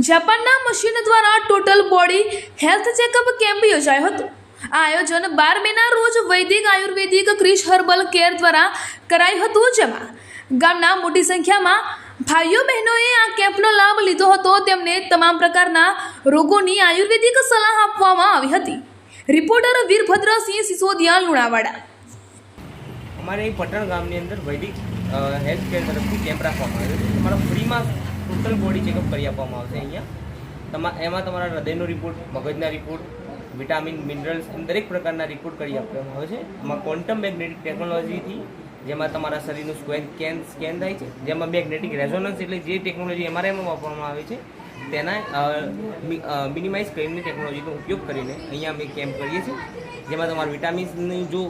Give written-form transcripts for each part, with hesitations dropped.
જાપાનના મશીન દ્વારા total body health checkup camp યોજાયો હતો। આ આયોજન 12 મેના રોજ વૈદિક આયુર્વેદિક ક્રિશ હર્બલ કેર દ્વારા કરાયું હતું, જેમાં ગામના મોટી સંખ્યામાં ભાઈઓ બહેનોએ આ કેમ્પનો લાભ લીધો હતો। તેમને તમામ પ્રકારના રોગોની આયુર્વેદિક સલાહ આપવામાં આવી હતી। રિપોર્ટર વીરભદ્રસિંહ સિસોદિયા, લુણાવાડા। અમારે પટણ ગામની અંદર વૈદિક હેલ્થ કેર તરફથી કેમ્પ રાખવામાં આવ્યો છે। તમારા ફ્રીમાં ટોટલ બોડી ચેકઅપ કરી આપવામાં આવશે। અહીંયા એમાં તમારા હૃદયનો રિપોર્ટ, મગજના રિપોર્ટ, વિટામિન, મિનરલ્સ એમ દરેક પ્રકારના રિપોર્ટ કરી આપવામાં આવે છે। એમાં ક્વોન્ટમ મેગ્નેટિક ટેકનોલોજીથી જેમાં તમારા શરીરનું સ્કેન થાય છે, જેમાં મેગ્નેટિક રેઝોનન્સ એટલે જે ટેકનોલોજી એમઆરઆઈમાં વાપરવામાં આવે છે તેના મિનિમાઇઝ કરીને ટેકનોલોજીનો ઉપયોગ કરીને અહીંયા અમે કેમ્પ કરીએ છીએ। જેમાં તમારા વિટામિન્સની જો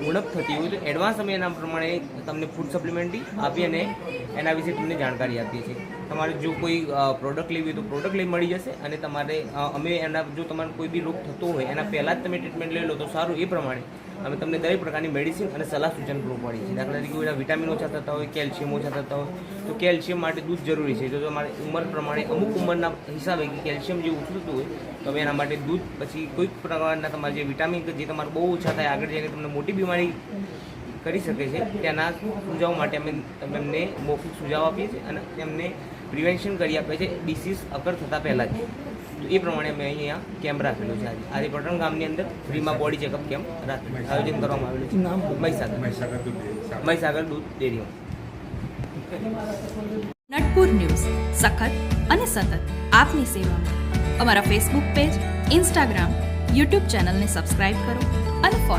ઉણપ થતી હોય તો એડવાન્સ અમે એના પ્રમાણે તમને ફૂડ સપ્લિમેન્ટરી આપી અને એના વિશે તમને જાણકારી આપીએ છીએ। તમારે જો કોઈ પ્રોડક્ટ લેવી હોય તો પ્રોડક્ટ લઈ મળી જશે અને તમારે અમે એના જો તમારે કોઈ બી રોગ થતો હોય એના પહેલાં જ તમે ટ્રીટમેન્ટ લઈ લો તો સારું। એ પ્રમાણે અમે તમને દરેક પ્રકારની મેડિસિન અને સલાહ સૂચન પૂરું પાડીએ છીએ। દાખલા તરીકે કોઈના વિટામિન ઓછા થતા હોય, કેલ્શિયમ ઓછા થતા હોય તો કેલ્શિયમ માટે દૂધ જરૂરી છે। જો તમારી ઉંમર પ્રમાણે અમુક ઉંમરના હિસાબે કે કેલ્શિયમ જે ઓછું થતું હોય તો અમે એના માટે દૂધ, પછી કોઈક પ્રકારના તમારા જે વિટામિન જે તમારે બહુ ઓછા થાય આગળ જઈને તમને મોટી બીમારી કરી શકે છે તેના સુઝાવ માટે અમે તમને મૌખિક સુઝાવ આપીએ છીએ અને તેમને પ્રિવેન્શન કરી આપીએ છીએ ડિસીઝ અકર થતાં પહેલાં જ। તો એ પ્રમાણે અમે અહીંયા કેમ્પ રાખેલો છે। આજે પટણ ગામની અંદર ફ્રીમાં બોડી ચેકઅપ કેમ્પ આયોજન કરવામાં આવેલું છે મહીસાગર દૂધ ડેરીમાં। નટપુર ન્યૂઝ સખત અને સતત આપની સેવામાં। અમારા ફેસબુક પેજ, ઇન્સ્ટાગ્રામ, યુટ્યુબ ચેનલને સબસ્ક્રાઇબ કરો